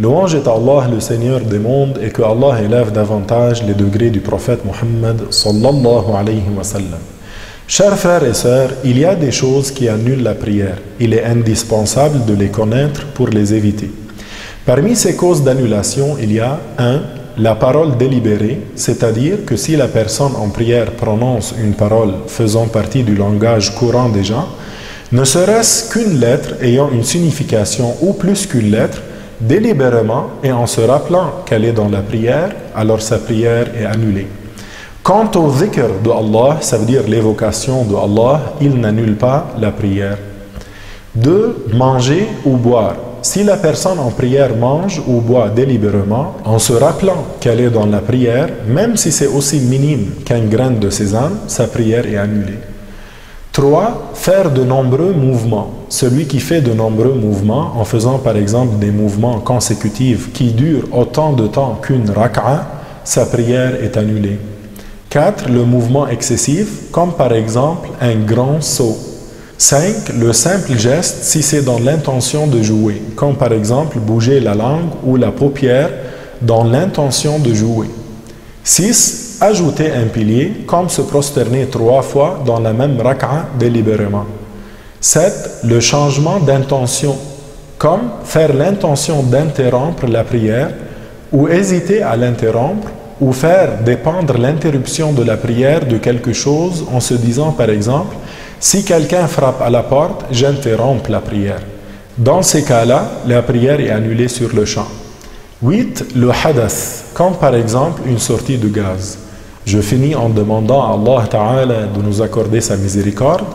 Louange est à Allah, le Seigneur des mondes, et que Allah élève davantage les degrés du prophète Muhammad sallallahu alayhi wa sallam. Chers frères et sœurs, il y a des choses qui annulent la prière. Il est indispensable de les connaître pour les éviter. Parmi ces causes d'annulation, il y a 1. La parole délibérée, c'est-à-dire que si la personne en prière prononce une parole faisant partie du langage courant des gens, ne serait-ce qu'une lettre ayant une signification ou plus qu'une lettre, délibérément et en se rappelant qu'elle est dans la prière, alors sa prière est annulée. Quant au dhikr de Allah, ça veut dire l'évocation de Allah, il n'annule pas la prière. 2. Manger ou boire. Si la personne en prière mange ou boit délibérément, en se rappelant qu'elle est dans la prière, même si c'est aussi minime qu'un grain de sésame, sa prière est annulée. 3. Faire de nombreux mouvements. Celui qui fait de nombreux mouvements, en faisant par exemple des mouvements consécutifs qui durent autant de temps qu'une rak'a, sa prière est annulée. 4. Le mouvement excessif, comme par exemple un grand saut. 5. Le simple geste si c'est dans l'intention de jouer, comme par exemple bouger la langue ou la paupière dans l'intention de jouer. 6. Ajouter un pilier, comme se prosterner 3 fois dans la même rak'a délibérément. 7. Le changement d'intention, comme faire l'intention d'interrompre la prière ou hésiter à l'interrompre ou faire dépendre l'interruption de la prière de quelque chose en se disant par exemple « Si quelqu'un frappe à la porte, j'interromps la prière ». Dans ces cas-là, la prière est annulée sur le champ. 8. Le hadath, comme par exemple une sortie de gaz. Je finis en demandant à Allah Ta'ala de nous accorder sa miséricorde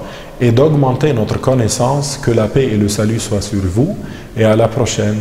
et d'augmenter notre connaissance, que la paix et le salut soient sur vous, et à la prochaine.